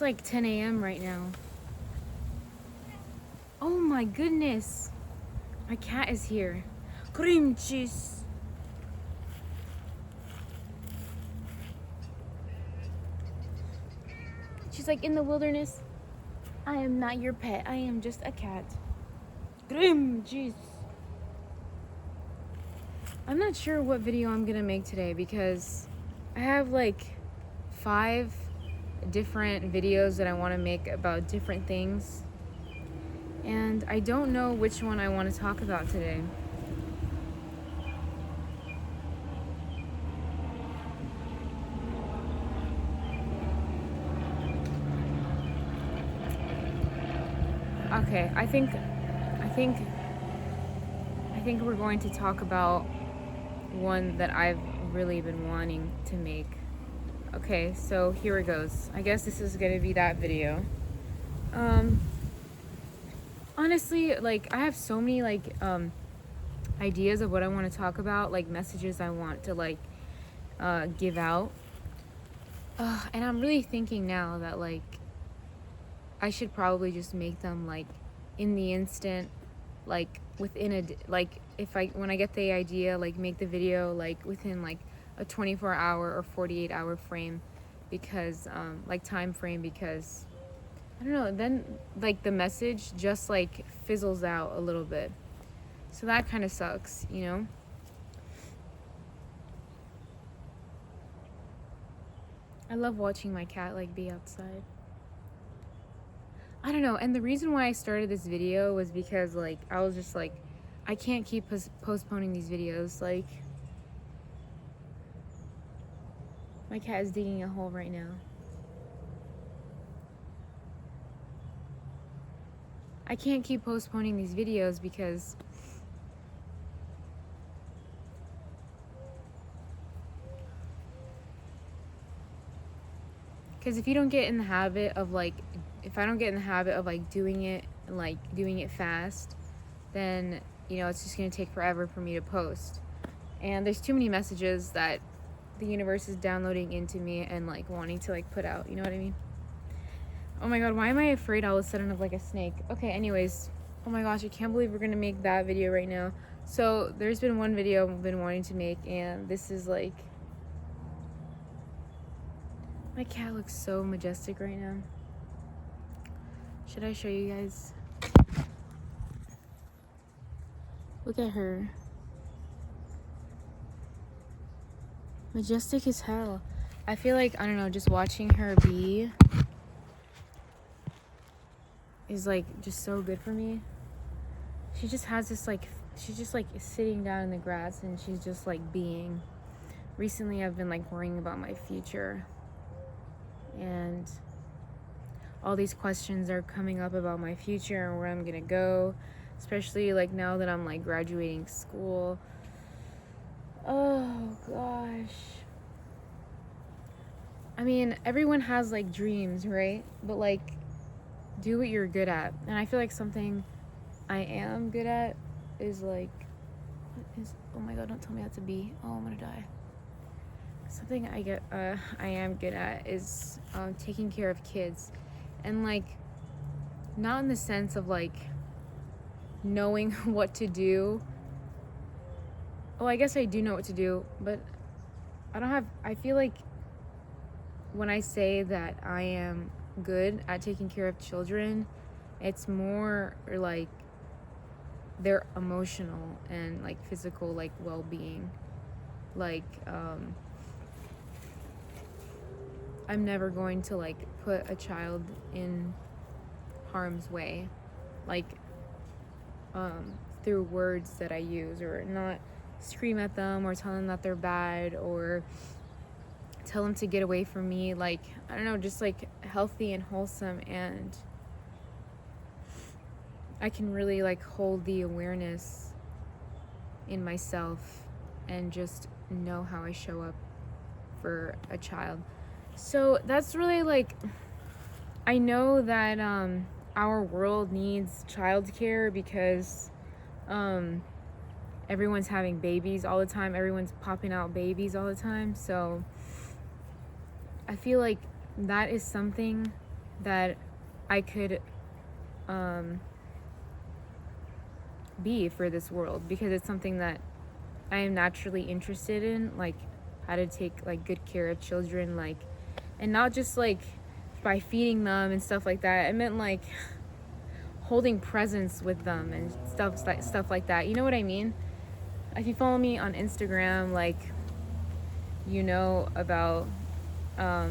like 10 a.m. right now. Oh my goodness. My cat is here. Cream cheese. She's like, in the wilderness, I am not your pet. I am just a cat. Cream cheese. I'm not sure what video I'm gonna make today because I have like 5 different videos that I want to make about different things, and I don't know which one I want to talk about today. Okay, I think we're going to talk about one that I've really been wanting to make. Okay, so here it goes. I guess this is gonna be that video. Honestly, like I have so many like ideas of what I want to talk about, like messages I want to like give out. And I'm really thinking now that like I should probably just make them like in the instant, like within like if I when I get the idea, like make the video like within like a 24-hour or 48-hour frame, because like time frame, because I don't know, then like the message just like fizzles out a little bit. So that kind of sucks, you know? I love watching my cat like be outside. I don't know, and the reason why I started this video was because like I was just like, I can't keep postponing these videos. Like my cat is digging a hole right now. I can't keep postponing these videos because if you don't get in the habit of like, if I don't get in the habit of like doing it fast, then you know it's just gonna take forever for me to post. And there's too many messages that the universe is downloading into me and like wanting to like put out, you know what I mean? Oh my god, why am I afraid all of a sudden of like a snake? Okay, anyways, oh my gosh, I can't believe we're gonna make that video right now. So there's been one video I've been wanting to make, and this is like, my cat looks so majestic right now. Should I show you guys? Look at her. Majestic as hell. I feel like, I don't know, just watching her be is like just so good for me. She just has this like, she's just like sitting down in the grass and she's just like being. Recently I've been like worrying about my future, and all these questions are coming up about my future and where I'm gonna go, especially like now that I'm like graduating school. Oh gosh. I mean, everyone has like dreams, right? But like, do what you're good at. And I feel like something I am good at is like, oh my god, don't tell me that's a bee. Oh, I'm gonna die. Something I am good at is taking care of kids. And like, not in the sense of like knowing what to do. Well, I guess I do know what to do, but I feel like when I say that I am good at taking care of children, it's more like their emotional and like physical like well-being. Like I'm never going to like put a child in harm's way, like through words that I use, or not scream at them or tell them that they're bad or tell them to get away from me. Like, I don't know, just like healthy and wholesome, and I can really like hold the awareness in myself and just know how I show up for a child. So that's really like, I know that our world needs childcare because everyone's having babies all the time, everyone's popping out babies all the time. So I feel like that is something that I could be for this world, because it's something that I am naturally interested in, like how to take like good care of children, like, and not just like by feeding them and stuff like that. I meant like holding presents with them and stuff like that. You know what I mean? If you follow me on Instagram, like, you know about how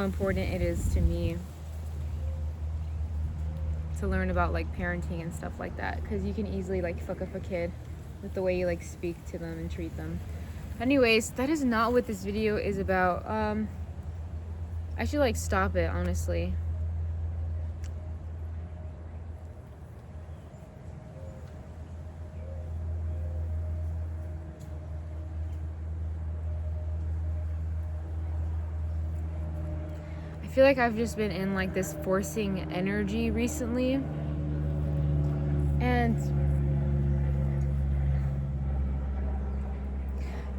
important it is to me to learn about like parenting and stuff like that, because you can easily like fuck up a kid with the way you like speak to them and treat them. Anyways, that is not what this video is about. I should like stop it, honestly. I feel like I've just been in like this forcing energy recently, and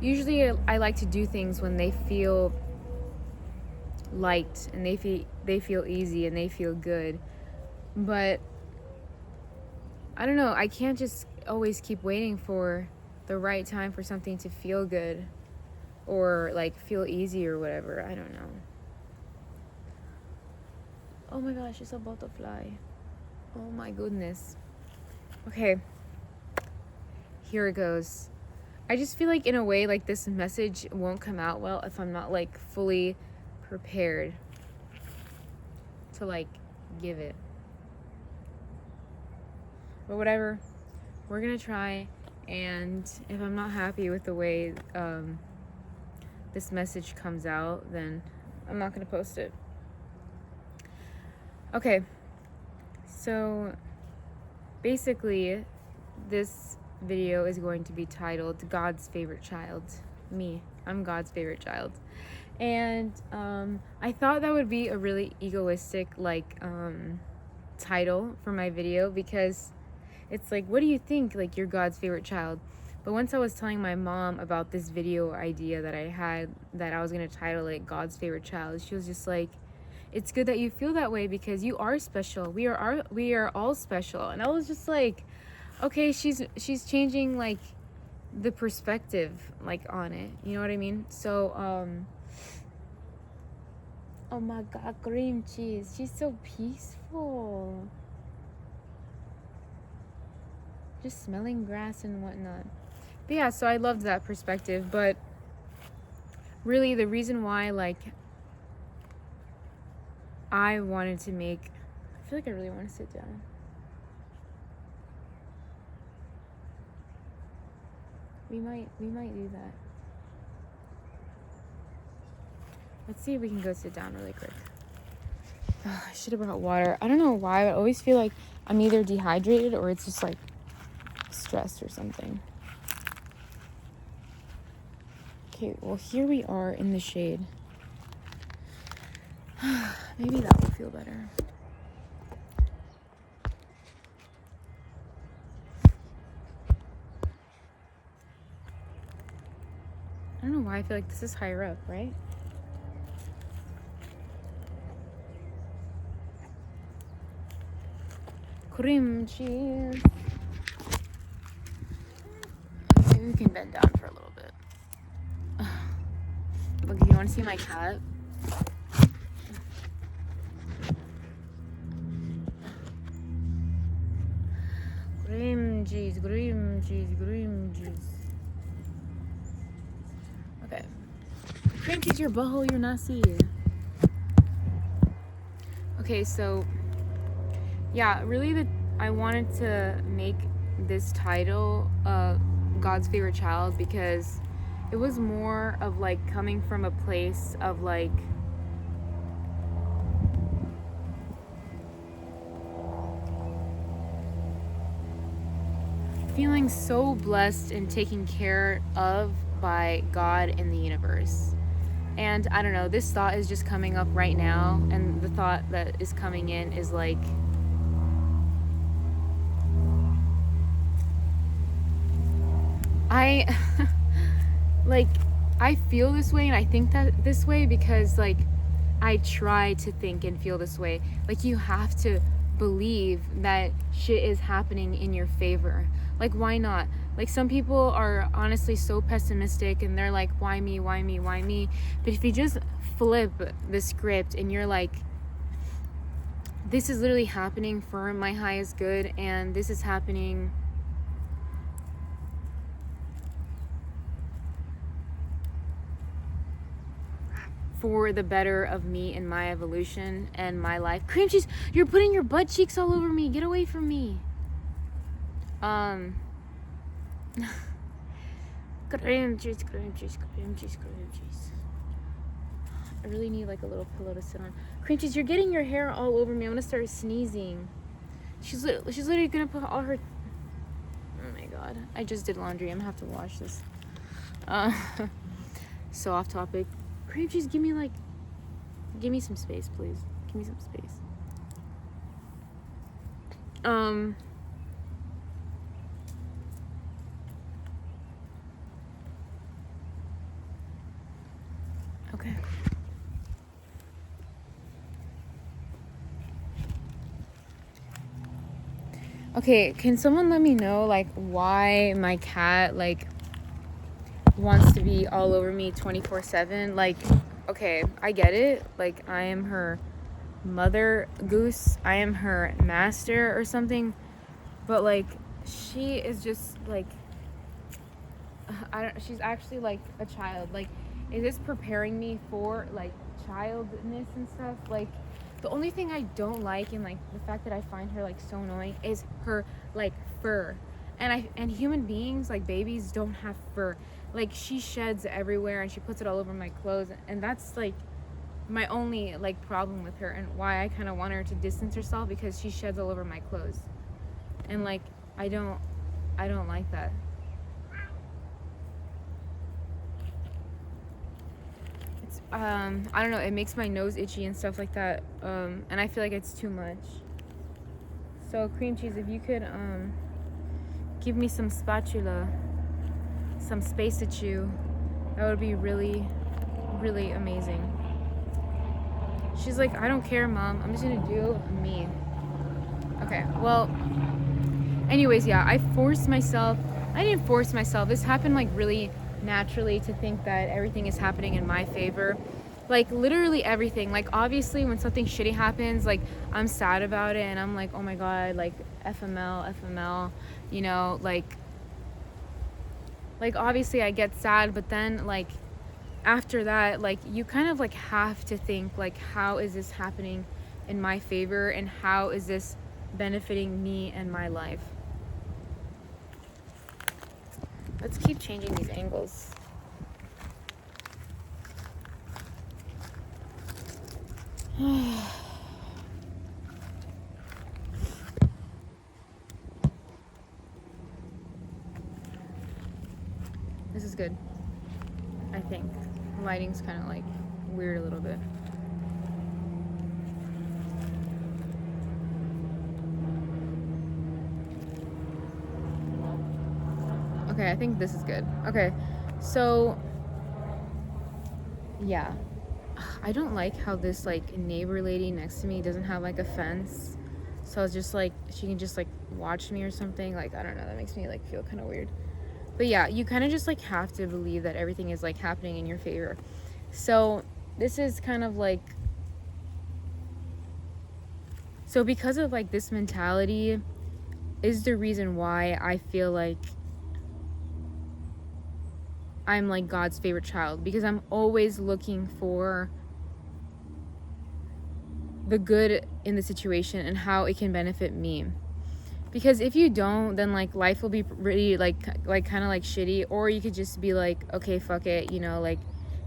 usually I like to do things when they feel light and they feel easy and they feel good. But I don't know, I can't just always keep waiting for the right time for something to feel good or like feel easy or whatever. I don't know. Oh my gosh, it's a butterfly. Oh my goodness. Okay, here it goes. I just feel like in a way like this message won't come out well if I'm not like fully prepared to like give it. But whatever, we're gonna try, and if I'm not happy with the way this message comes out, then I'm not gonna post it. Okay, so basically this video is going to be titled God's Favorite Child. Me, I'm God's favorite child. And I thought that would be a really egoistic like title for my video, because it's like, what do you think, like you're God's favorite child? But once I was telling my mom about this video idea that I had, that I was gonna title it God's Favorite Child, she was just like, it's good that you feel that way because you are special. We are all special. And I was just like, okay, she's changing like the perspective like on it. You know what I mean? So oh my god, cream cheese. She's so peaceful. Just smelling grass and whatnot. But yeah, so I loved that perspective. But really the reason why like I wanted to make, I feel like I really want to sit down. We might do that. Let's see if we can go sit down really quick. I should have brought water. I don't know why, I always feel like I'm either dehydrated or it's just like stressed or something. Okay, well here we are in the shade. Maybe that will feel better. I don't know why I feel like this is higher up, right? Cream cheese. Maybe we can bend down for a little bit. Look, if you want to see my cat. Cream cheese, cream cheese, cream cheese. Okay. Cream cheese, your butthole, you're nasty. Okay, so yeah, really I wanted to make this title God's Favorite Child because it was more of like coming from a place of like feeling so blessed and taken care of by God and the universe. And I don't know, this thought is just coming up right now, and the thought that is coming in is like, I feel this way and I think that this way because like I try to think and feel this way. Like, you have to believe that shit is happening in your favor. Like, why not? Like, some people are honestly so pessimistic and they're like, why me, why me, why me? But if you just flip the script and you're like, this is literally happening for my highest good, and this is happening for the better of me and my evolution and my life. Cream cheese, you're putting your butt cheeks all over me. Get away from me. Cream cheese, cream cheese, cream cheese, cream cheese. I really need like a little pillow to sit on. Cream cheese, you're getting your hair all over me. I'm gonna start sneezing. She's literally gonna put all her. Oh my god! I just did laundry. I'm gonna have to wash this. So off topic. Cream cheese, give me some space, please. Give me some space. Okay. Okay, can someone let me know, like, why my cat, like, wants to be all over me 24/7? Like, okay, I get it. Like, I am her mother goose. I am her master or something. But, like, she is just, like, she's actually, like, a child. Like, is this preparing me for, like, childness and stuff? Like, the only thing I don't like, and like the fact that I find her like so annoying, is her like fur. And human beings, like babies, don't have fur. Like, she sheds everywhere and she puts it all over my clothes, and that's like my only like problem with her, and why I kind of want her to distance herself, because she sheds all over my clothes, and like I don't like that. I don't know, it makes my nose itchy and stuff like that, and I feel like it's too much. So cream cheese, if you could give me some spatula, some space to chew, that would be really, really amazing. She's like, I don't care, Mom, I'm just gonna do me. Okay, well, anyways, yeah, I didn't force myself, this happened like really naturally, to think that everything is happening in my favor. Like, literally everything. Like, obviously when something shitty happens, like, I'm sad about it and I'm like, oh my god, like FML, you know, like obviously I get sad, but then like after that, like, you kind of like have to think, like, how is this happening in my favor, and how is this benefiting me and my life? Let's keep changing these angles. This is good, I think. The lighting's kind of like weird a little bit. Okay, I think this is good. Okay, so yeah, I don't like how this like neighbor lady next to me doesn't have like a fence, so it's just like she can just like watch me or something. Like, I don't know, that makes me like feel kind of weird. But yeah, you kind of just like have to believe that everything is like happening in your favor. So this is kind of like, so because of like this mentality is the reason why I feel like I'm like God's favorite child, because I'm always looking for the good in the situation and how it can benefit me. Because if you don't, then like life will be really like kind of like shitty, or you could just be like, okay, fuck it, you know, like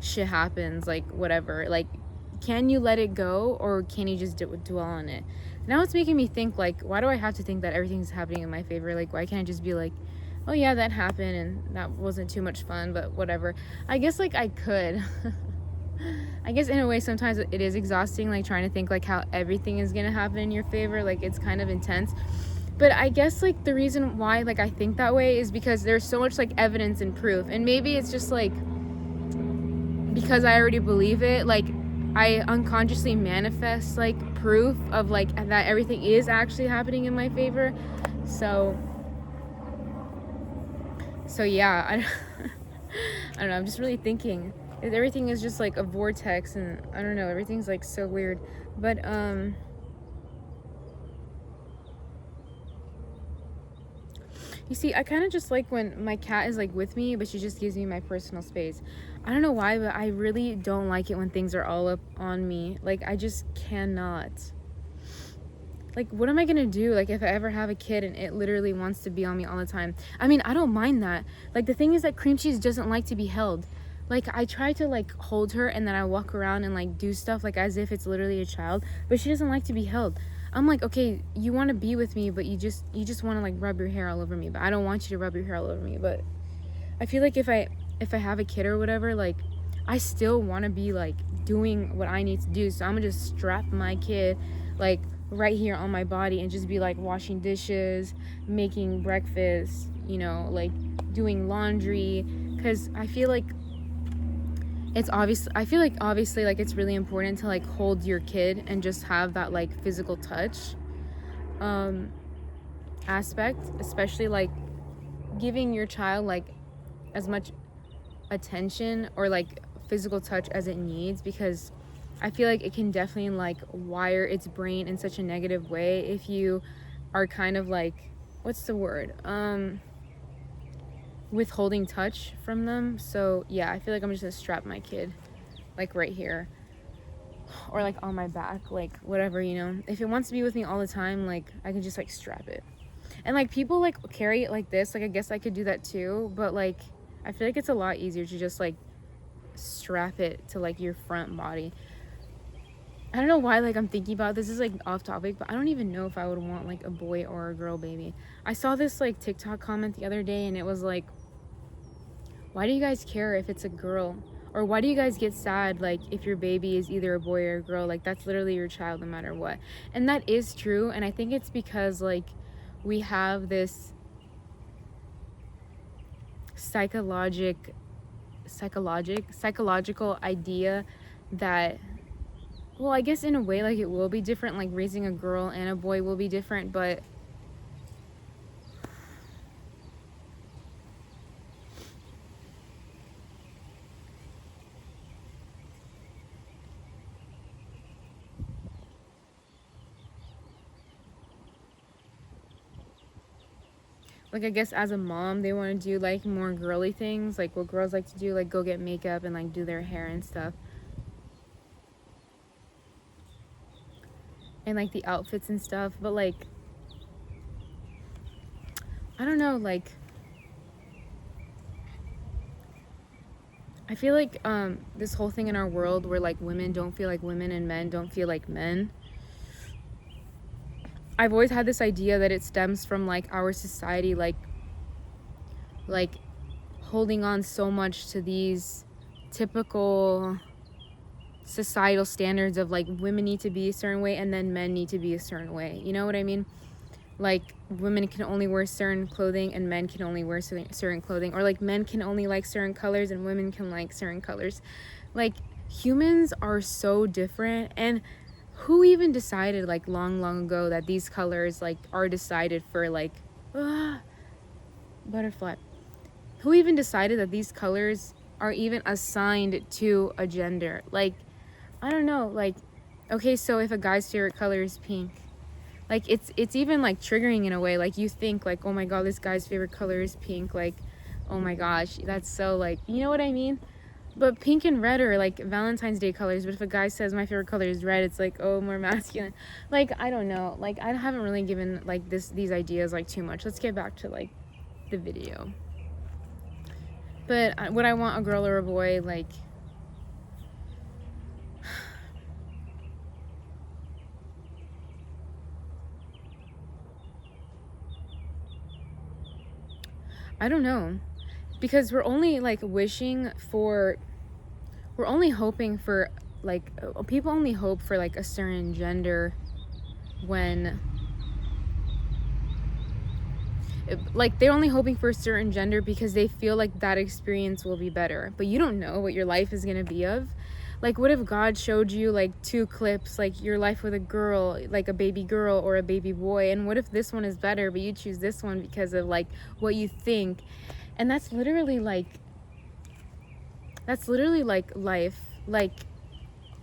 shit happens, like whatever. Like, can you let it go, or can you just dwell on it? Now it's making me think, like, why do I have to think that everything's happening in my favor? Like, why can't I just be like, oh yeah, that happened and that wasn't too much fun, but whatever. I guess like I could. I guess in a way sometimes it is exhausting, like trying to think like how everything is gonna happen in your favor. Like, it's kind of intense. But I guess like the reason why like I think that way is because there's so much like evidence and proof, and maybe it's just like because I already believe it. Like, I unconsciously manifest like proof of like that everything is actually happening in my favor. So yeah, I don't know, I'm just really thinking. Everything is just like a vortex, and I don't know, everything's like so weird. But you see, I kind of just like when my cat is like with me, but she just gives me my personal space. I don't know why, but I really don't like it when things are all up on me. Like, I just cannot. Like, what am I gonna do, like, if I ever have a kid and it literally wants to be on me all the time? I mean, I don't mind that. Like, the thing is that Cream Cheese doesn't like to be held. Like, I try to like hold her, and then I walk around and like do stuff like as if it's literally a child, but she doesn't like to be held. I'm like, okay, you want to be with me, but you just want to like rub your hair all over me, but I don't want you to rub your hair all over me. But I feel like if I have a kid or whatever, like, I still want to be like doing what I need to do. So I'm gonna just strap my kid like right here on my body and just be like washing dishes, making breakfast, you know, like doing laundry, because I feel like it's obviously like it's really important to like hold your kid and just have that like physical touch aspect, especially like giving your child like as much attention or like physical touch as it needs, because I feel like it can definitely like wire its brain in such a negative way if you are kind of like, what's the word, withholding touch from them. So yeah, I feel like I'm just gonna strap my kid like right here, or like on my back, like whatever, you know. If it wants to be with me all the time, like I can just like strap it. And like people like carry it like this, like I guess I could do that too, but like I feel like it's a lot easier to just like strap it to like your front body. I don't know why like I'm thinking about this is like off topic, but I don't even know if I would want like a boy or a girl baby. I saw this like TikTok comment the other day, and it was like, why do you guys care if it's a girl? Or why do you guys get sad like if your baby is either a boy or a girl? Like, that's literally your child no matter what. And that is true, and I think it's because like we have this psychological idea that, well, I guess in a way like it will be different, like raising a girl and a boy will be different, but like I guess as a mom they want to do like more girly things, like what girls like to do, like go get makeup and like do their hair and stuff, and like the outfits and stuff. But like I don't know, like I feel like this whole thing in our world where like women don't feel like women and men don't feel like men, I've always had this idea that it stems from like our society like holding on so much to these typical societal standards of like women need to be a certain way and then men need to be a certain way. You know what I mean? Like women can only wear certain clothing and men can only wear certain clothing, or like men can only like certain colors and women can like certain colors. Like humans are so different, and who even decided like long ago that these colors like are decided for like butterfly? Who even decided that these colors are even assigned to a gender? Like, I don't know, like, okay, so if a guy's favorite color is pink, like it's even like triggering in a way. Like you think like, oh my god, this guy's favorite color is pink, like oh my gosh, that's so like, you know what I mean? But pink and red are like Valentine's Day colors, but if a guy says my favorite color is red, it's like, oh, more masculine. Like I don't know, like I haven't really given like these ideas like too much. Let's get back to like the video. But would I want a girl or a boy? Like I don't know, because we're only like wishing for, we're only hoping for like, people only hope for like a certain gender when like they're only hoping for a certain gender because they feel like that experience will be better, but you don't know what your life is going to be of. Like, what if God showed you like 2 clips, like your life with a girl, like a baby girl or a baby boy, and what if this one is better, but you choose this one because of like what you think? And that's literally like life. Like,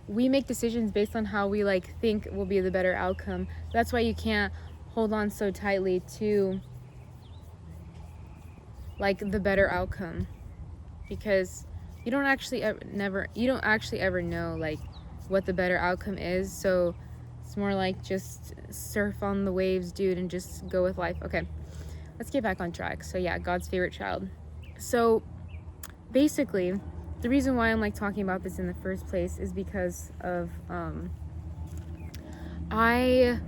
we make decisions based on how we like think will be the better outcome. That's why you can't hold on so tightly to like the better outcome, because you don't actually ever know like what the better outcome is. So it's more like just surf on the waves, dude, and just go with life. Okay, let's get back on track. So yeah, God's favorite child. So basically, the reason why I'm like talking about this in the first place is because of I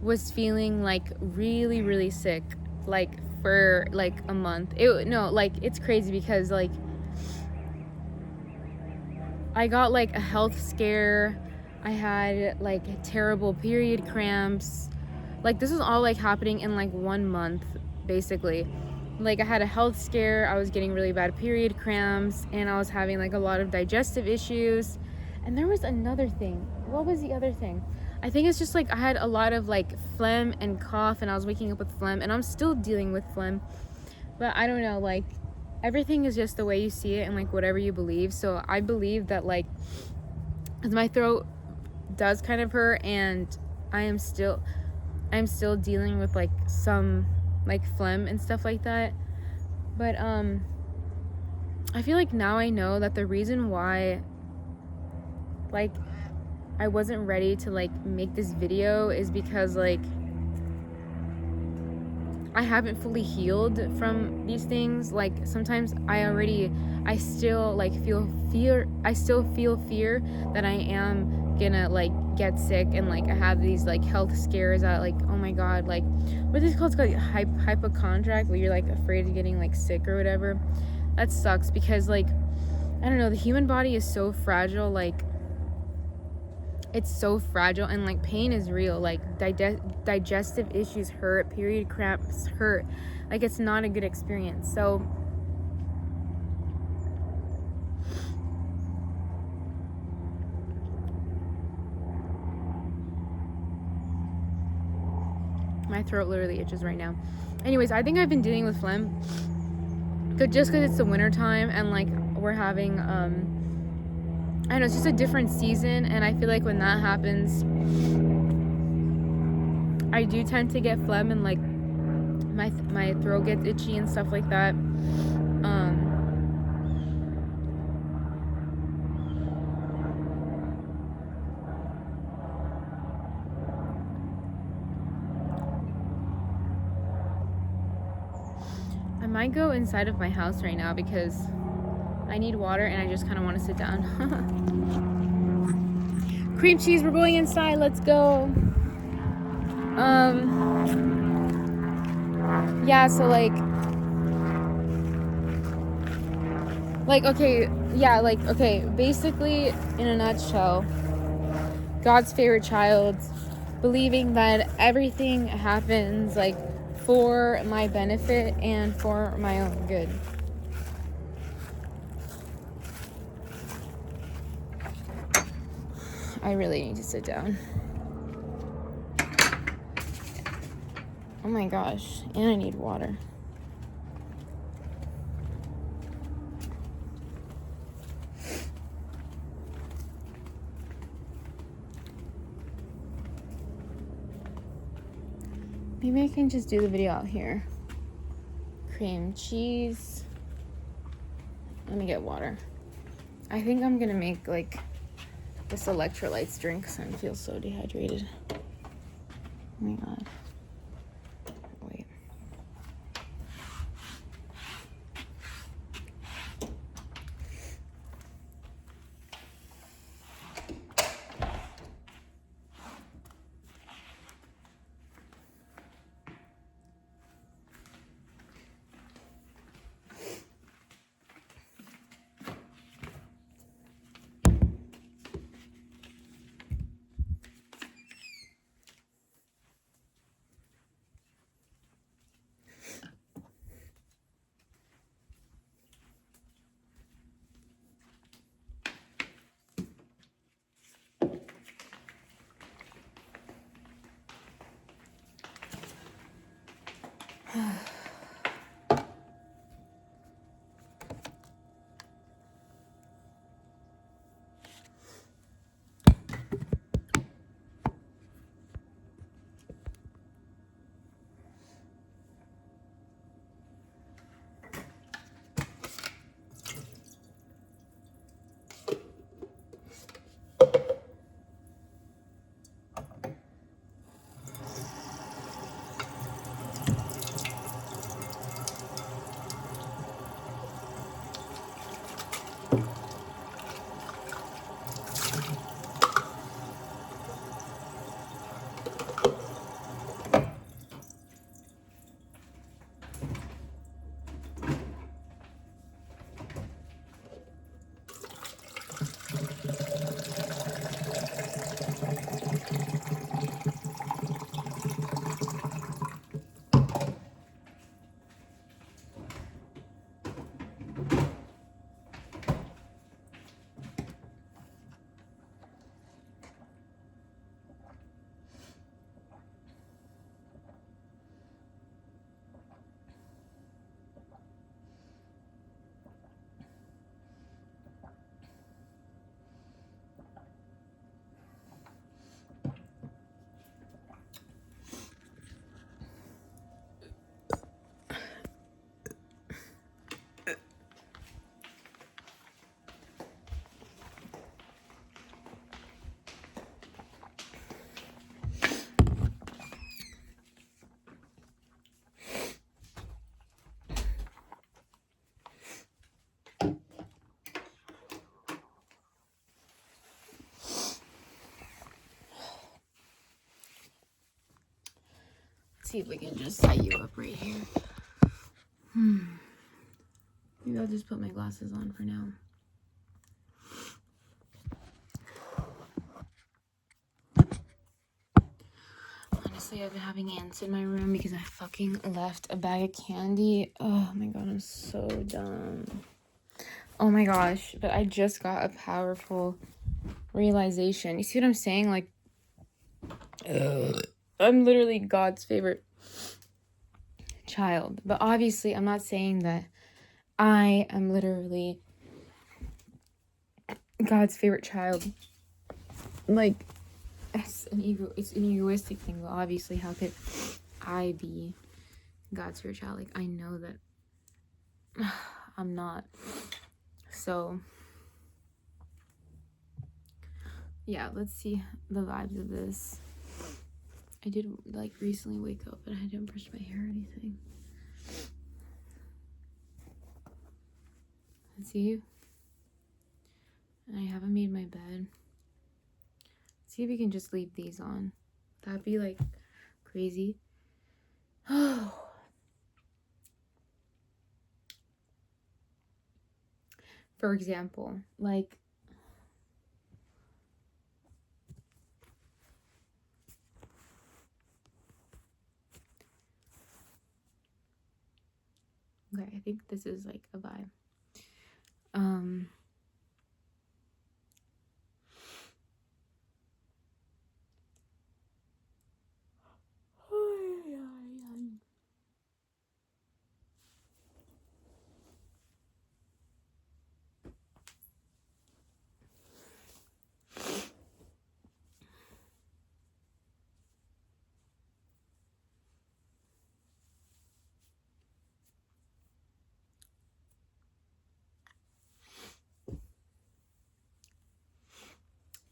was feeling like really, really sick, like for like a month. It's crazy because like I got like a health scare. I had like terrible period cramps. Like, this was all like happening in like 1 month, basically. Like, I had a health scare, I was getting really bad period cramps, and I was having like a lot of digestive issues. And there was another thing. What was the other thing? I think it's just like I had a lot of like phlegm and cough, and I was waking up with phlegm, and I'm still dealing with phlegm. But I don't know, like, everything is just the way you see it and like whatever you believe. So I believe that like my throat does kind of hurt, and I'm still dealing with like some like phlegm and stuff like that. But I feel like now I know that the reason why like I wasn't ready to like make this video is because like I haven't fully healed from these things. Like, sometimes I still like feel fear. I still feel fear that I am gonna like get sick, and like I have these like health scares that like, oh my god, like what is it called? It's called hypochondriac, where you're like afraid of getting like sick or whatever. That sucks because like, I don't know, the human body is so fragile. Like, it's so fragile, and like pain is real. Like, digestive issues hurt, period cramps hurt. Like, it's not a good experience. So my throat literally itches right now. Anyways, I think I've been dealing with phlegm just because it's the winter time, and like we're having I don't know, it's just a different season, and I feel like when that happens, I do tend to get phlegm, and like my throat gets itchy and stuff like that. I might go inside of my house right now because I need water and I just kind of want to sit down. Cream cheese, we're going inside, let's go. Yeah, so like okay, basically in a nutshell, God's favorite child, believing that everything happens like for my benefit and for my own good. I really need to sit down. Oh my gosh, and I need water. Maybe I can just do the video out here. Cream cheese. Let me get water. I think I'm gonna make like this electrolytes drink because I feel so dehydrated. Oh my god. Wait. See if we can just set you up right here. Maybe I'll just put my glasses on for now. Honestly, I've been having ants in my room because I fucking left a bag of candy. Oh my god, I'm so dumb. Oh my gosh, but I just got a powerful realization. You see what I'm saying? Like, I'm literally God's favorite child. But obviously, I'm not saying that I am literally God's favorite child. Like, it's an egoistic thing. But obviously, how could I be God's favorite child? Like, I know that I'm not. So, yeah, let's see the vibes of this. I did, like, recently wake up, but I didn't brush my hair or anything. Let's see. And I haven't made my bed. Let's see if we can just leave these on. That'd be, like, crazy. Oh. For example, like, okay, I think this is like a vibe.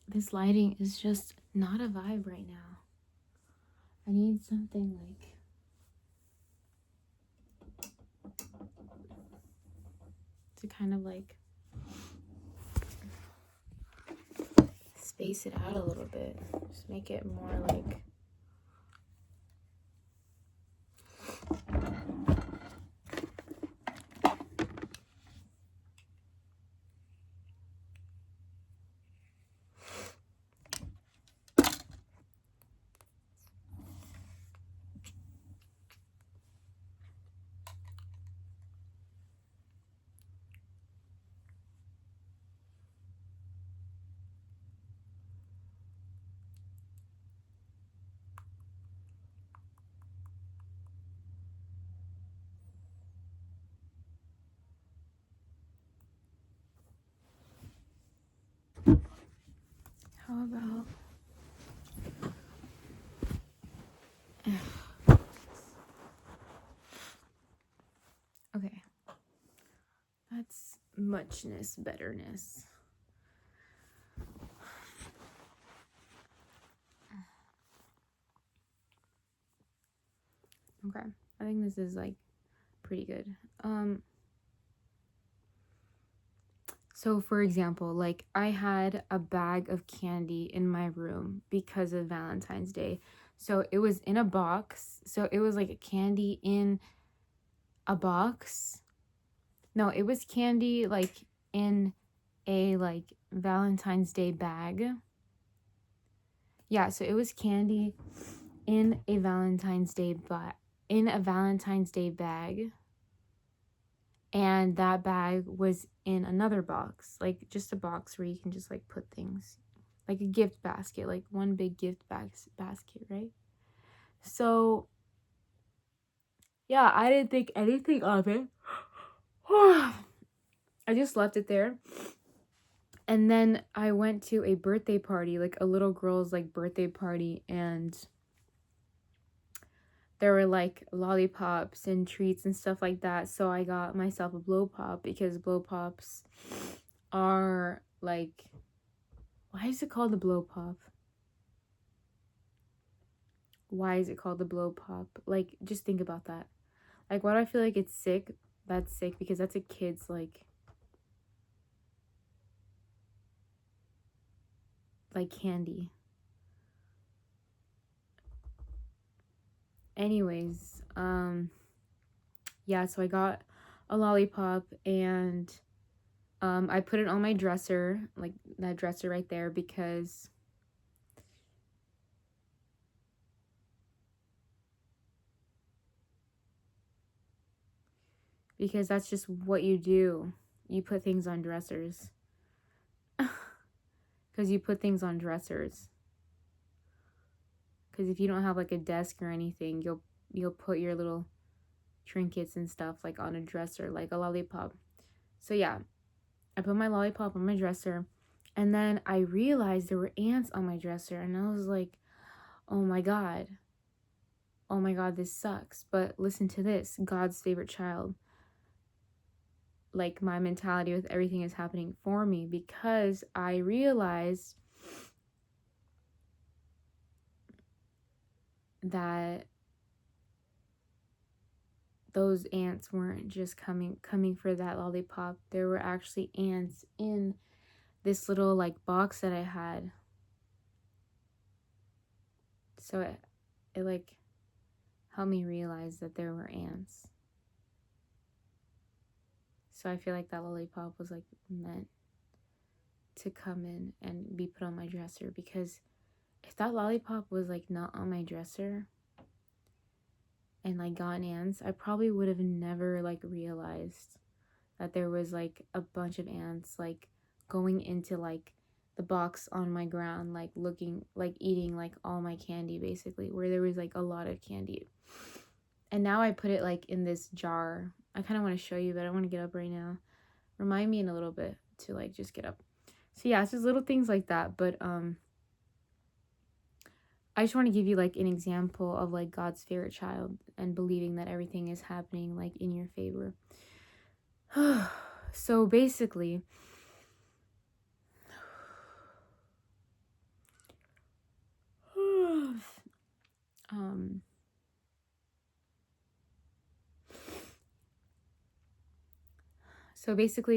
This lighting is just not a vibe right now. I need something like to kind of like space it out a little bit. Just make it more like How about okay. That's muchness, betterness. Okay. I think this is like pretty good. So for example, like I had a bag of candy in my room because of Valentine's Day. So it was in a box. So it was like a candy in a box. No, it was candy like in a like Valentine's Day bag. Yeah, so it was candy in a Valentine's Day bag. And that bag was in another box, like just a box where you can just like put things, like a gift basket, like one big gift basket, right? So yeah, I didn't think anything of it. I just left it there. And then I went to a birthday party, like a little girl's like birthday party, and there were like lollipops and treats and stuff like that. So I got myself a blow pop because blow pops are like, why is it called the blow pop? Why is it called the blow pop? Like, just think about that. Like, why do I feel like it's sick? That's sick because that's a kid's like candy. Anyways, yeah, so I got a lollipop and I put it on my dresser, like that dresser right there, because that's just what you do. You put things on dressers. Because you put things on dressers. Because if you don't have like a desk or anything, you'll put your little trinkets and stuff like on a dresser, like a lollipop. So yeah, I put my lollipop on my dresser, and then I realized there were ants on my dresser, and I was like, oh my god, this sucks. But listen to this, God's favorite child. Like, my mentality with everything is happening for me because I realized that those ants weren't just coming for that lollipop. There were actually ants in this little like box that I had. So it like helped me realize that there were ants. So I feel like that lollipop was like meant to come in and be put on my dresser, because if that lollipop was like not on my dresser and like gotten ants, I probably would have never like realized that there was like a bunch of ants like going into like the box on my ground, like looking, like eating like all my candy basically, where there was like a lot of candy. And now I put it like in this jar. I kind of want to show you, but I don't want to get up right now. Remind me in a little bit to like just get up. So yeah, it's just little things like that. But I just want to give you like an example of like God's favorite child and believing that everything is happening like in your favor. So basically,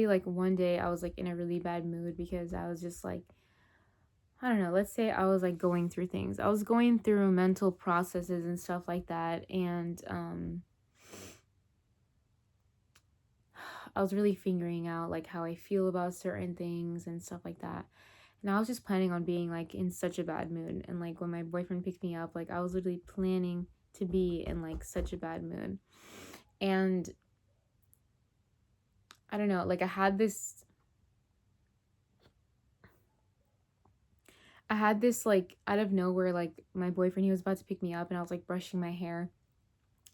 like one day I was like in a really bad mood because I was just like, I don't know, let's say I was like going through things. I was going through mental processes and stuff like that, and I was really figuring out like how I feel about certain things and stuff like that. And I was just planning on being like in such a bad mood, and like when my boyfriend picked me up, like I was literally planning to be in like such a bad mood. And I don't know, like I had this like out of nowhere, like my boyfriend, he was about to pick me up and I was like brushing my hair,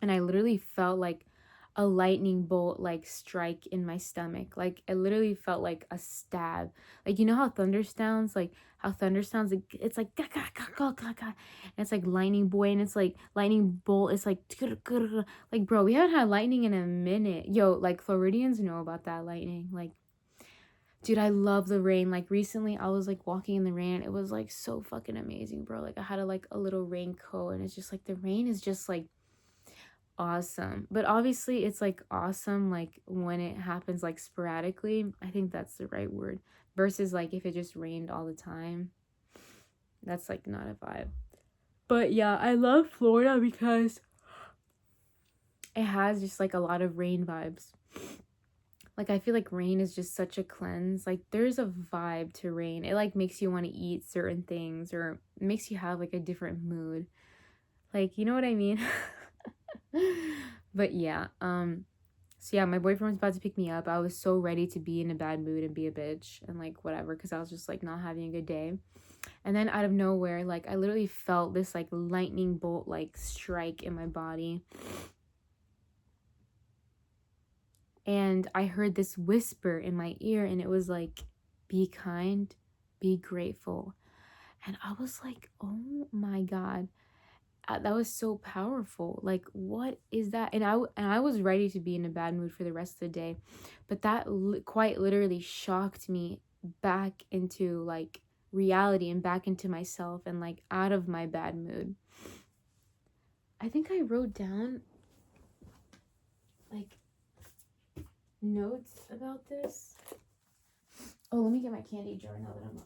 and I literally felt like a lightning bolt like strike in my stomach. Like it literally felt like a stab. Like you know how thunder sounds, like how thunder sounds, like it's like ga, ga, ga, ga, ga, ga. And it's like lightning boy, and it's like lightning bolt. It's like like bro, we haven't had lightning in a minute. Yo, like Floridians know about that lightning. Like dude, I love the rain. Like recently I was like walking in the rain. It was like so fucking amazing, bro. Like I had a little raincoat, and it's just like the rain is just like awesome. But obviously it's like awesome like when it happens like sporadically. I think that's the right word. Versus like if it just rained all the time. That's like not a vibe. But yeah, I love Florida because it has just like a lot of rain vibes. Like I feel like rain is just such a cleanse. Like there's a vibe to rain. It like makes you want to eat certain things, or makes you have like a different mood. Like, you know what I mean? But yeah, so yeah, my boyfriend was about to pick me up. I was so ready to be in a bad mood and be a bitch and like whatever, because I was just like not having a good day. And then out of nowhere, like I literally felt this like lightning bolt like strike in my body. And I heard this whisper in my ear, and it was like, be kind, be grateful. And I was like, oh my God, that was so powerful. Like, what is that? And I was ready to be in a bad mood for the rest of the day, but that quite literally shocked me back into like reality and back into myself and like out of my bad mood. I think I wrote down like notes about this. Oh, let me get my candy jar now that I'm up.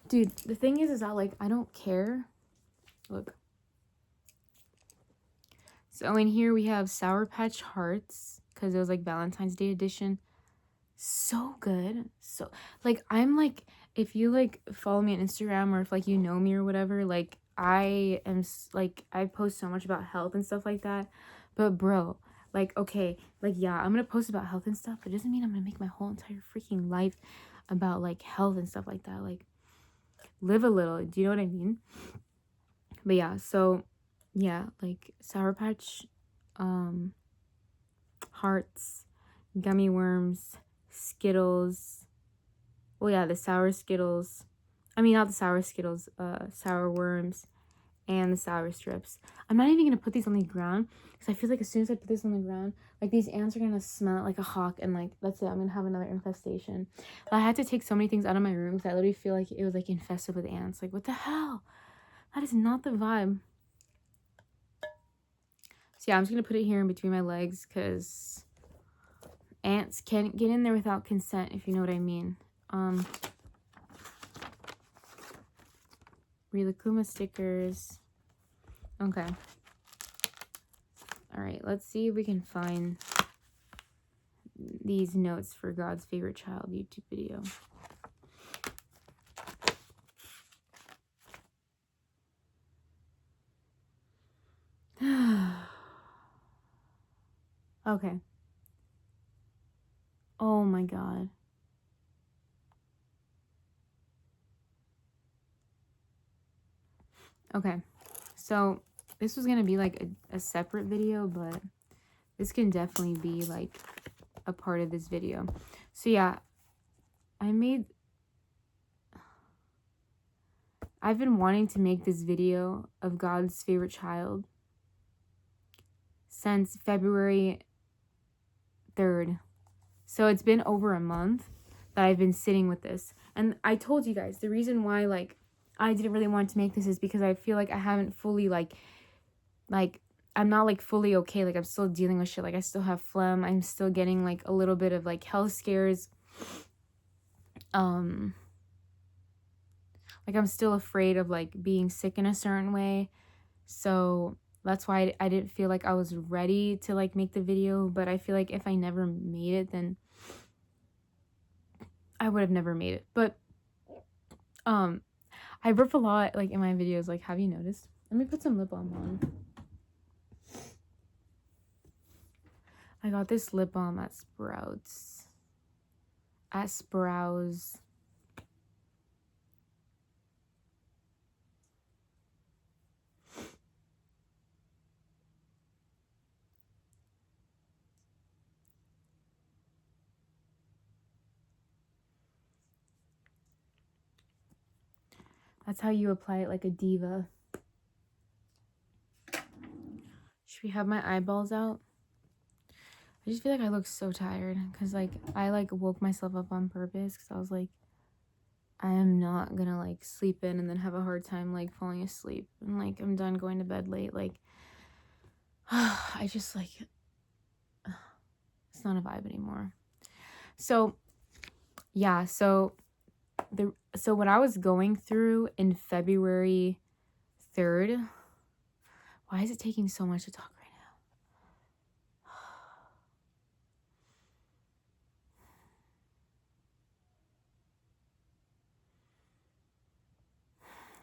Dude, the thing is that like I don't care. Look. So in here we have Sour Patch Hearts, because it was like Valentine's Day edition. So good. So like I'm like, if you like follow me on Instagram, or if like you know me or whatever, like I am like I post so much about health and stuff like that. But bro, like okay, like yeah, I'm gonna post about health and stuff, but it doesn't mean I'm gonna make my whole entire freaking life about like health and stuff like that. Like live a little, do you know what I mean? But yeah, so yeah, like Sour Patch Hearts, gummy worms, Skittles. Well, yeah, the sour Skittles. I mean, not the sour Skittles, sour worms, and the sour strips. I'm not even gonna put these on the ground, because I feel like as soon as I put this on the ground, like these ants are gonna smell it like a hawk, and like that's it. I'm gonna have another infestation. I had to take so many things out of my room because I literally feel like it was like infested with ants. Like, what the hell? That is not the vibe. So yeah, I'm just gonna put it here in between my legs, because ants can't get in there without consent, if you know what I mean. Rilakuma stickers. Okay. All right, let's see if we can find these notes for God's Favorite Child YouTube video. Okay. Oh my God. Okay. So this was going to be like a separate video, but this can definitely be like a part of this video. So yeah, I've been wanting to make this video of God's favorite child since February 3rd. So it's been over a month that I've been sitting with this. And I told you guys the reason why like I didn't really want to make this is because I feel like I haven't fully like I'm not like fully okay. Like I'm still dealing with shit. Like I still have phlegm. I'm still getting like a little bit of like health scares. Like I'm still afraid of like being sick in a certain way. So that's why I didn't feel like I was ready to like make the video. But I feel like if I never made it, then I would have never made it. But I burp a lot like in my videos. Like, have you noticed? Let me put some lip balm on. I got this lip balm at Sprouts. At Sprouts. That's how you apply it like a diva. Should we have my eyeballs out? I just feel like I look so tired because like I like woke myself up on purpose because I was like, I am not gonna like sleep in and then have a hard time like falling asleep, and like I'm done going to bed late. Like I just like it's not a vibe anymore. So yeah, so what I was going through in February 3rd. Why is it taking so much to talk right now?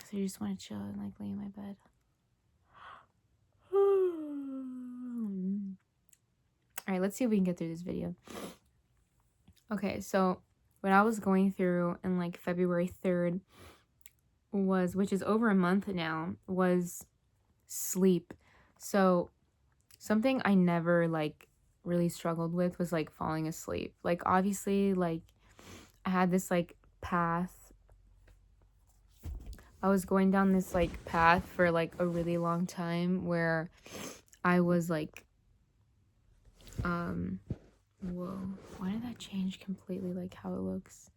So you just want to chill and like lay in my bed. All right, let's see if we can get through this video. Okay, so what I was going through in like February 3rd was, which is over a month now, was sleep. So something I never like really struggled with was like falling asleep. Like obviously like I had this like path. I was going down this like path for like a really long time where I was like whoa, why did that change completely like how it looks?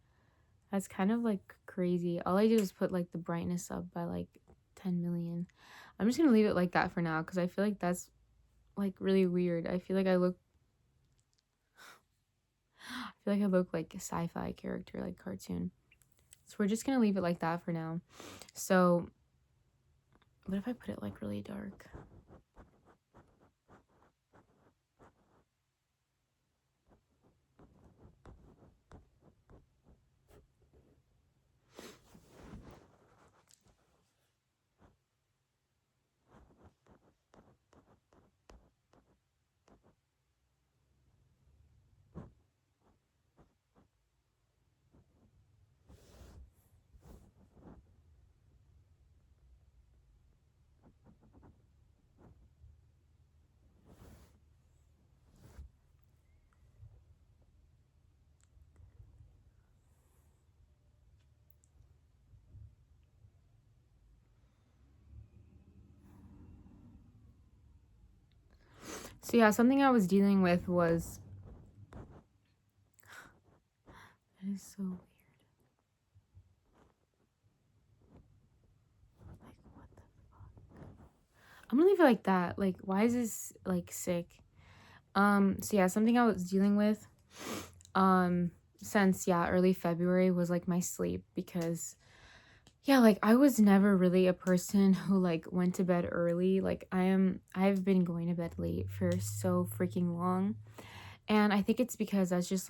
That's kind of like crazy. All I did was put like the brightness up by like 10 million. I'm just gonna leave it like that for now because I feel like that's like really weird. I feel like I look like a sci-fi character, like cartoon. So we're just gonna leave it like that for now. So what if I put it like really dark? So yeah, something I was dealing with was, that is so weird. Like what the fuck? I'm gonna leave it like that. Like why is this like sick? So yeah, something I was dealing with since early February was like my sleep, because like I was never really a person who like went to bed early. Like I've been going to bed late for so freaking long. And I think it's because that's just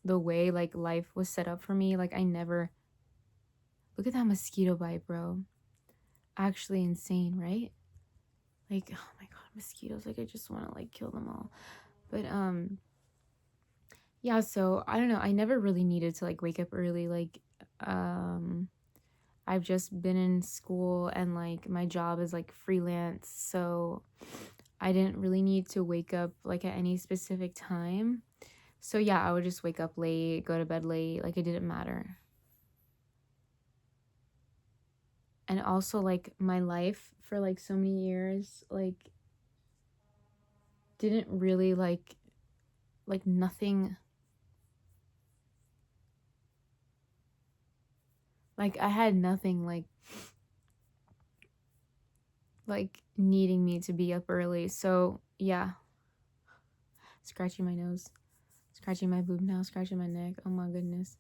the way like life was set up for me. Like I never, look at that mosquito bite, bro. Actually insane, right? Like, oh my god, mosquitoes. Like I just want to like kill them all. But yeah, so I don't know. I never really needed to like wake up early. Like I've just been in school and like my job is like freelance, so I didn't really need to wake up like at any specific time. So yeah, I would just wake up late, go to bed late, like it didn't matter. And also like my life for like so many years like didn't really like nothing, like I had nothing like needing me to be up early. So yeah, scratching my nose, scratching my boob now, scratching my neck. Oh my goodness.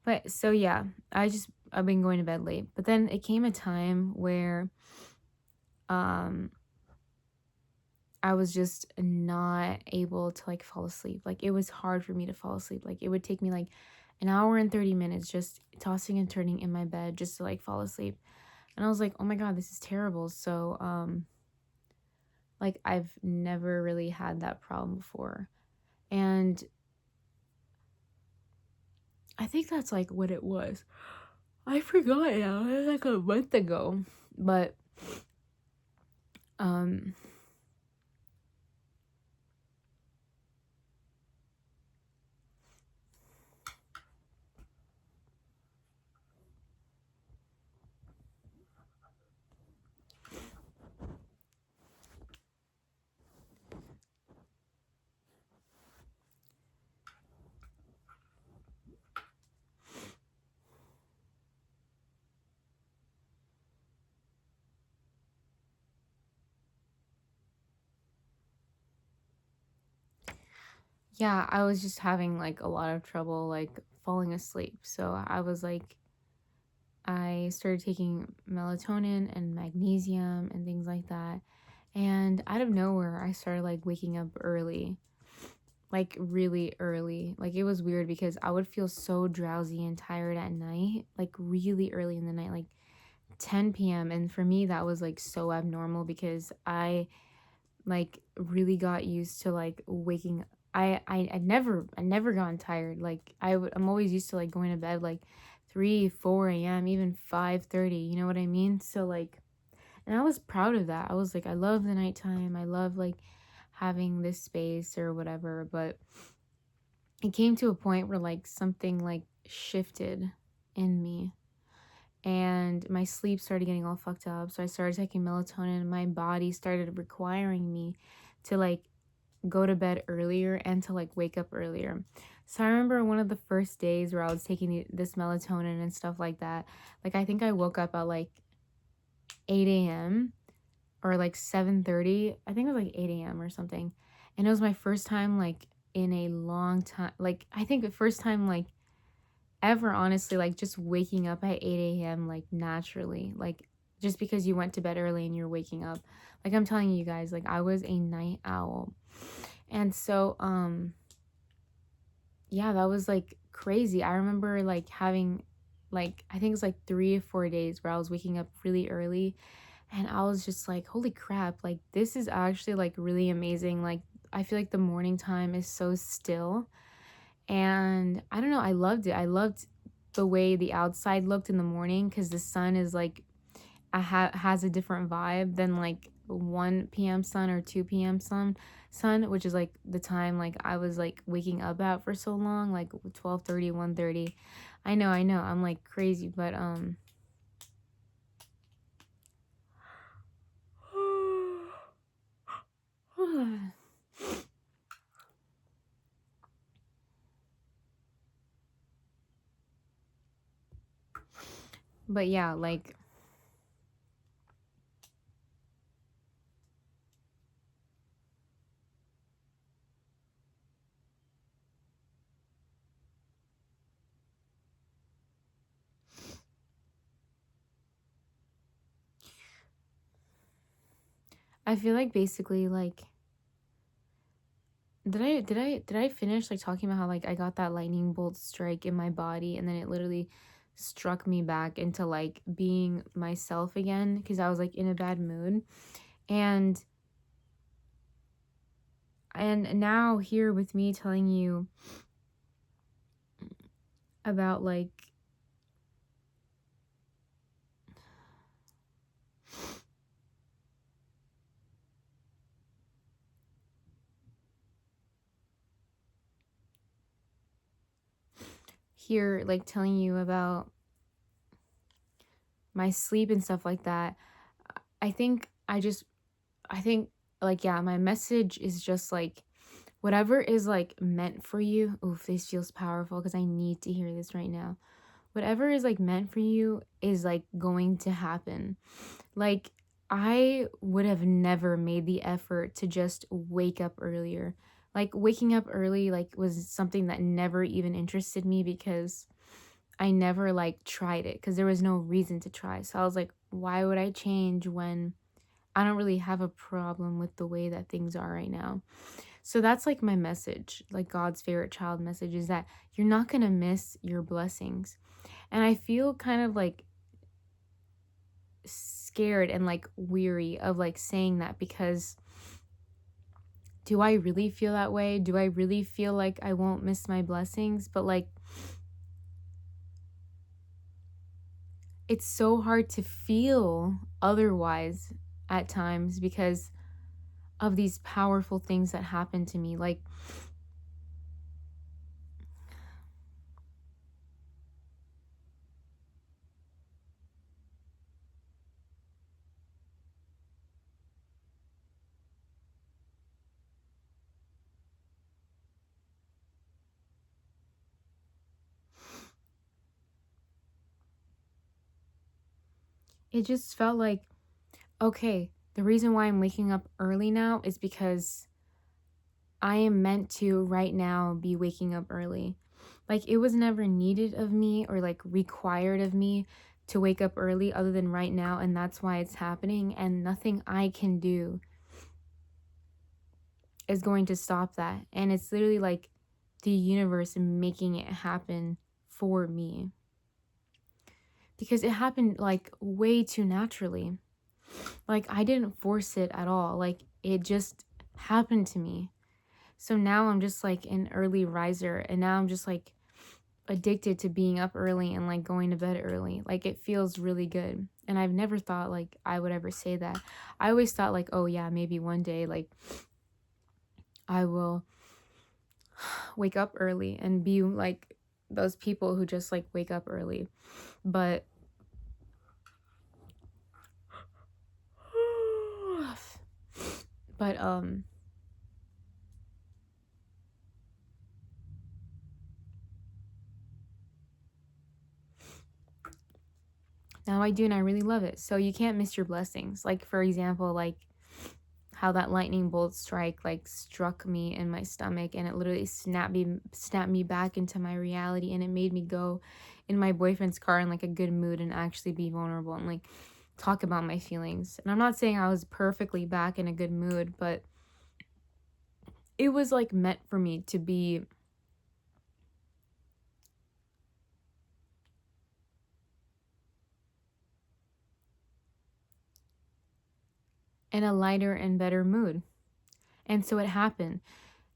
But so yeah, I've been going to bed late. But then it came a time where I was just not able to like fall asleep. Like it was hard for me to fall asleep. Like it would take me like an hour and 30 minutes just tossing and turning in my bed just to like fall asleep. And I was like, "Oh my god, this is terrible." So like I've never really had that problem before. And I think that's like what it was. I forgot now. It was like a month ago. But um yeah, I was just having like a lot of trouble like falling asleep. So I was like, I started taking melatonin and magnesium and things like that. And out of nowhere, I started like waking up early, like really early. Like it was weird because I would feel so drowsy and tired at night, like really early in the night, like 10 p.m. And for me, that was like so abnormal because I like really got used to like waking. I never gotten tired. Like I'm always used to like going to bed like 3, 4 a.m., even 5:30. You know what I mean? So like, and I was proud of that. I was like, I love the nighttime. I love like having this space or whatever. But it came to a point where like something like shifted in me and my sleep started getting all fucked up. So I started taking melatonin and my body started requiring me to like go to bed earlier and to like wake up earlier. So I remember one of the first days where I was taking this melatonin and stuff like that. Like I think I woke up at like 8 a.m. or like 7:30. I think it was like 8 a.m. or something. And it was my first time like in a long time. Like I think the first time like ever, honestly, like just waking up at 8 a.m. like naturally. Like just because you went to bed early and you're waking up. Like I'm telling you guys, like I was a night owl. And so yeah, that was like crazy. I remember like having like I think it's like 3 or 4 days where I was waking up really early and I was just like, holy crap, like this is actually like really amazing. Like I feel like the morning time is so still and I don't know, I loved it. I loved the way the outside looked in the morning because the sun is like has a different vibe than like 1 p.m. sun or 2 p.m. sun, which is like the time like I was like waking up at for so long, like 12:30, 1:30. I know, I'm like crazy, but but yeah, like I feel like basically like did I finish like talking about how like I got that lightning bolt strike in my body and then it literally struck me back into like being myself again because I was like in a bad mood and now here with me telling you about like here like telling you about my sleep and stuff like that. I think I think like yeah, my message is just like whatever is like meant for you. Oof, this feels powerful because I need to hear this right now. Whatever is like meant for you is like going to happen. Like I would have never made the effort to just wake up earlier. Like waking up early like was something that never even interested me because I never like tried it because there was no reason to try. So I was like, why would I change when I don't really have a problem with the way that things are right now? So that's like my message, like God's favorite child message is that you're not going to miss your blessings. And I feel kind of like scared and like weary of like saying that because do I really feel that way? Do I really feel like I won't miss my blessings? But like it's so hard to feel otherwise at times because of these powerful things that happen to me. Like it just felt like, okay, the reason why I'm waking up early now is because I am meant to right now be waking up early. Like, it was never needed of me or like required of me to wake up early other than right now, and that's why it's happening, and nothing I can do is going to stop that. And it's literally like the universe making it happen for me, because it happened like way too naturally. Like, I didn't force it at all. Like, it just happened to me. So now I'm just like an early riser, and now I'm just like addicted to being up early and like going to bed early. Like, it feels really good. And I've never thought like I would ever say that. I always thought like, oh yeah, maybe one day like I will wake up early and be like those people who just like wake up early. But but now I do, and I really love it. So you can't miss your blessings. Like, for example, like how that lightning bolt strike like struck me in my stomach, and it literally snapped me back into my reality, and it made me go in my boyfriend's car in like a good mood and actually be vulnerable and like talk about my feelings. And I'm not saying I was perfectly back in a good mood, but it was like meant for me to be in a lighter and better mood. And so it happened.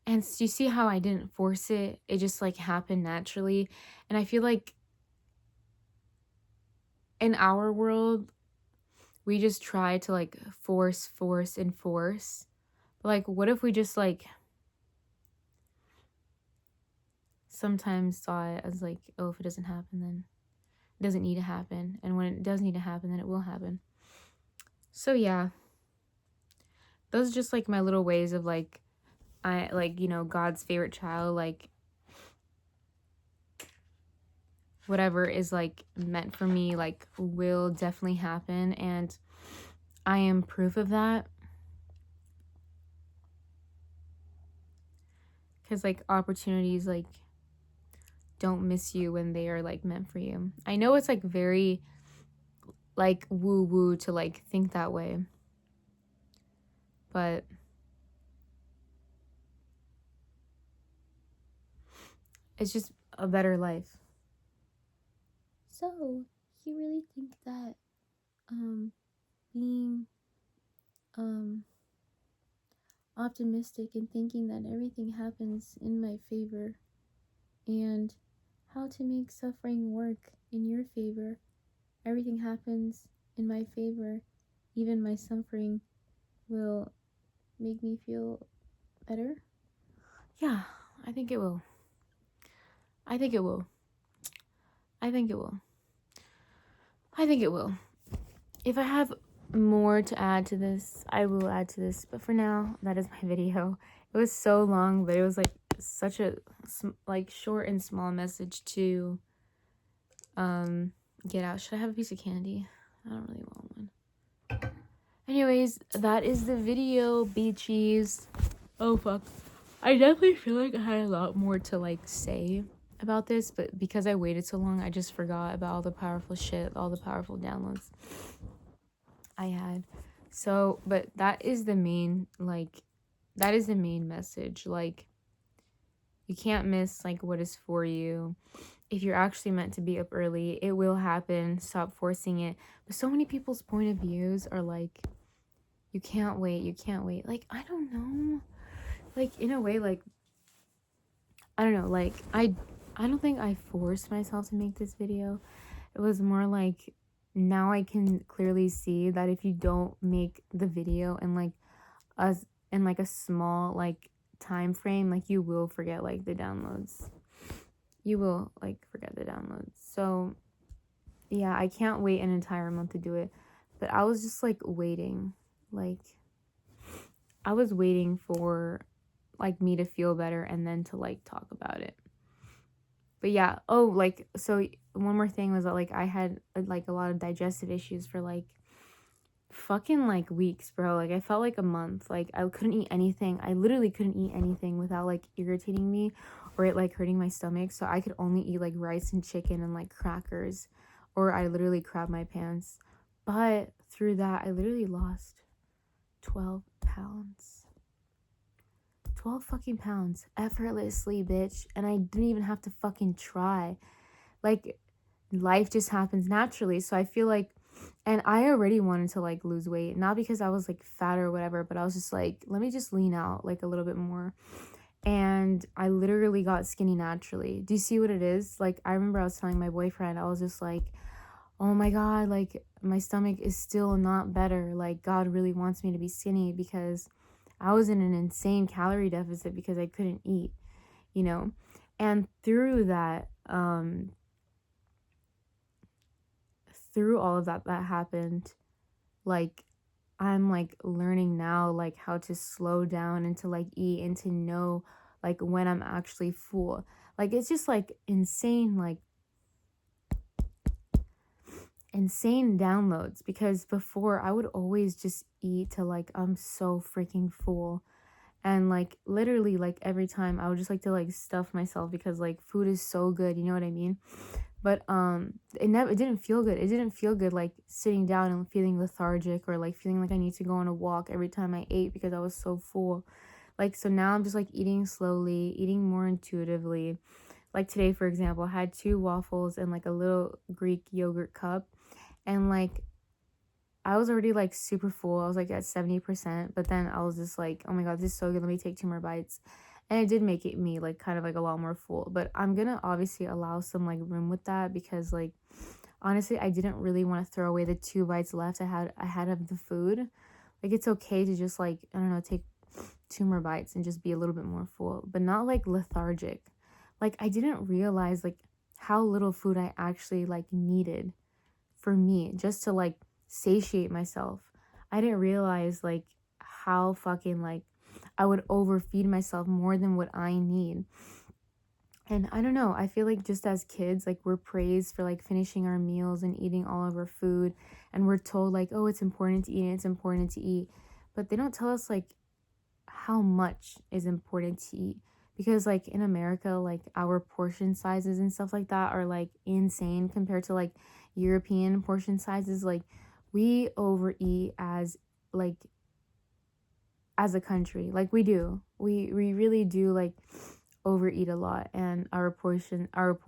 And you see how I didn't force it? It just like happened naturally. And I feel like in our world, we just try to like force. But like, what if we just like sometimes saw it as like, oh, if it doesn't happen, then it doesn't need to happen. And when it does need to happen, then it will happen. So yeah, those are just like my little ways of like, I like, you know, God's favorite child, like whatever is like meant for me, like will definitely happen. And I am proof of that. Because like opportunities like don't miss you when they are like meant for you. I know it's like very like woo woo to like think that way, but it's just a better life. So you really think that being optimistic and thinking that everything happens in my favor, and how to make suffering work in your favor, everything happens in my favor, even my suffering will make me feel better? Yeah, I think it will. I think it will. I think it will. I think it will. If I have more to add to this, I will add to this. But for now, that is my video. It was so long, but it was like such a like short and small message to get out. Should I have a piece of candy? I don't really want one. Anyways, that is the video, beachies. Oh fuck. I definitely feel like I had a lot more to like say about this, but because I waited so long, I just forgot about all the powerful shit, all the powerful downloads I had. So, but that is the main message. Like, you can't miss like what is for you. If you're actually meant to be up early, it will happen. Stop forcing it. But so many people's point of views are like, you can't wait. Like, I don't know. Like, in a way, like, I don't know. Like, I don't think I forced myself to make this video. It was more like, now I can clearly see that if you don't make the video in like a small like time frame, like you will forget like the downloads. You will like forget the downloads. So yeah, I can't wait an entire month to do it. But I was just like waiting. Like, I was waiting for like me to feel better and then to like talk about it. But yeah, oh, like, so one more thing was that like I had like a lot of digestive issues for like fucking like weeks, bro. Like I felt like a month. Like I couldn't eat anything. I literally couldn't eat anything without like irritating me or it like hurting my stomach. So I could only eat like rice and chicken and like crackers, or I literally crap my pants. But through that, I literally lost 12 pounds. 12 fucking pounds effortlessly, bitch. And I didn't even have to fucking try. Like life just happens naturally. So I feel like, and I already wanted to like lose weight, not because I was like fat or whatever, but I was just like, let me just lean out like a little bit more. And I literally got skinny naturally. Do you see what it is? Like I remember I was telling my boyfriend, I was just like, oh my god, like my stomach is still not better. Like God really wants me to be skinny, because I was in an insane calorie deficit because I couldn't eat, you know. And through that, through all of that happened, like I'm like learning now like how to slow down and to like eat and to know like when I'm actually full. Like it's just like insane downloads, because before I would always just eat till like I'm so freaking full. And like literally like every time I would just like to like stuff myself because like food is so good, you know what I mean? But it didn't feel good. It didn't feel good like sitting down and feeling lethargic, or like feeling like I need to go on a walk every time I ate because I was so full. Like so now I'm just like eating slowly, eating more intuitively. Like today, for example, I had 2 waffles and like a little Greek yogurt cup, and like I was already like super full. I was like at 70%, but then I was just like, oh my god, this is so good. Let me take 2 more bites. And it did make it me like kind of like a lot more full. But I'm gonna obviously allow some like room with that, because like honestly, I didn't really want to throw away the 2 bites left I had of the food. Like it's okay to just like, I don't know, take 2 more bites and just be a little bit more full, but not like lethargic. Like I didn't realize like how little food I actually like needed for me just to like satiate myself. I didn't realize like how fucking like I would overfeed myself more than what I need. And I don't know, I feel like just as kids, like we're praised for like finishing our meals and eating all of our food, and we're told like, oh, it's important to eat, and it's important to eat. But they don't tell us like how much is important to eat, because like in America, like our portion sizes and stuff like that are like insane compared to like European portion sizes. Like we overeat like as a country. Like we really do like overeat a lot, and our portions are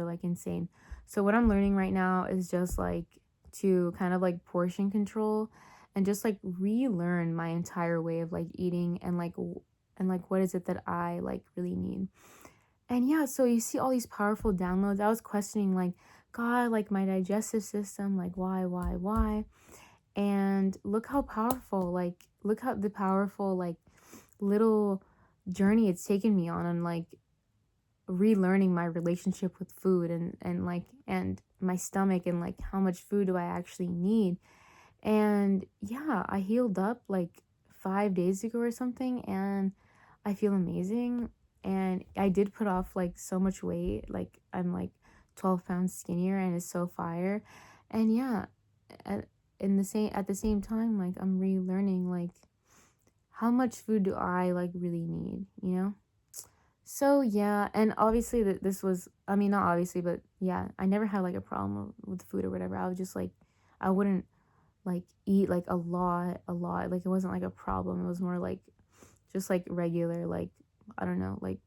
like insane. So what I'm learning right now is just like to kind of like portion control, and just like relearn my entire way of like eating, and like what is it that I like really need. And yeah, so you see all these powerful downloads. I was questioning like, god, like my digestive system, like why. And look how powerful, like look how the powerful like little journey it's taken me on like relearning my relationship with food, and my stomach, and like how much food do I actually need. And yeah, I healed up like 5 days ago or something, and I feel amazing. And I did put off like so much weight. Like I'm like 12 pounds skinnier, and it's so fire. And yeah, at, at the same time, like I'm relearning like how much food do I like really need, you know? So yeah, and obviously that this was, I mean not obviously, but yeah, I never had like a problem with food or whatever. I was just like, I wouldn't like eat like a lot. Like it wasn't like a problem. It was more like just like regular, like I don't know, like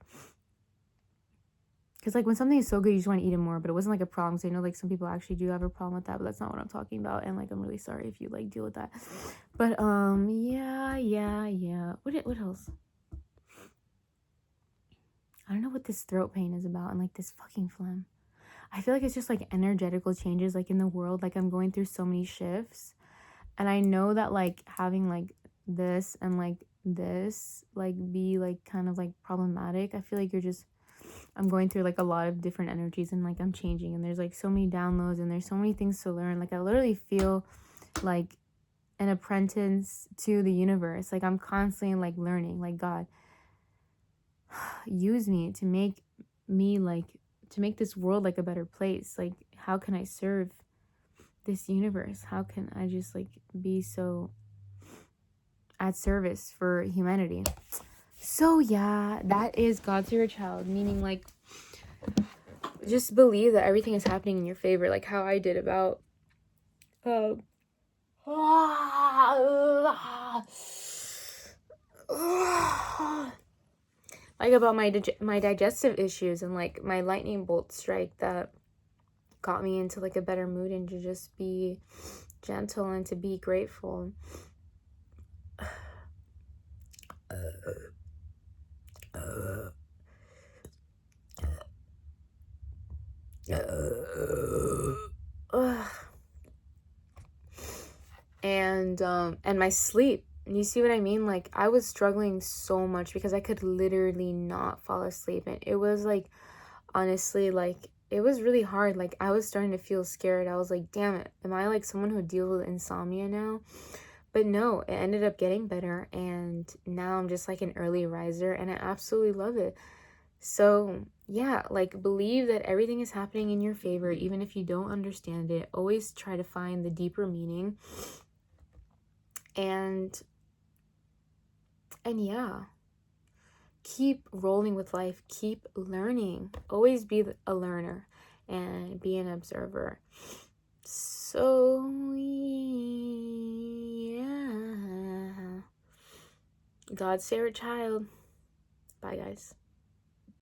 because like when something is so good, you just want to eat it more. But it wasn't like a problem. So I know like some people actually do have a problem with that, but that's not what I'm talking about. And like I'm really sorry if you like deal with that. But yeah. What else? I don't know what this throat pain is about, and like this fucking phlegm. I feel like it's just like energetical changes like in the world. Like I'm going through so many shifts, and I know that like having like this and like this like be like kind of like problematic. I feel like I'm going through like a lot of different energies, and like I'm changing, and there's like so many downloads, and there's so many things to learn. Like I literally feel like an apprentice to the universe. Like I'm constantly like learning. Like God, use me to make me like to make this world like a better place. Like how can I serve this universe? How can I just like be so at service for humanity? So yeah, that is God's favorite child, meaning like just believe that everything is happening in your favor, like how I did about like about my digestive issues and like my lightning bolt strike that got me into like a better mood and to just be gentle and to be grateful. And my sleep. You see what I mean? Like I was struggling so much because I could literally not fall asleep, and it was like, honestly, like it was really hard. Like I was starting to feel scared. I was like, damn it, am I like someone who deals with insomnia now? But no, it ended up getting better, and now I'm just like an early riser, and I absolutely love it. So yeah, like believe that everything is happening in your favor, even if you don't understand it. Always try to find the deeper meaning. And yeah, keep rolling with life, keep learning, always be a learner and be an observer. So yeah, God's favorite child. Bye guys.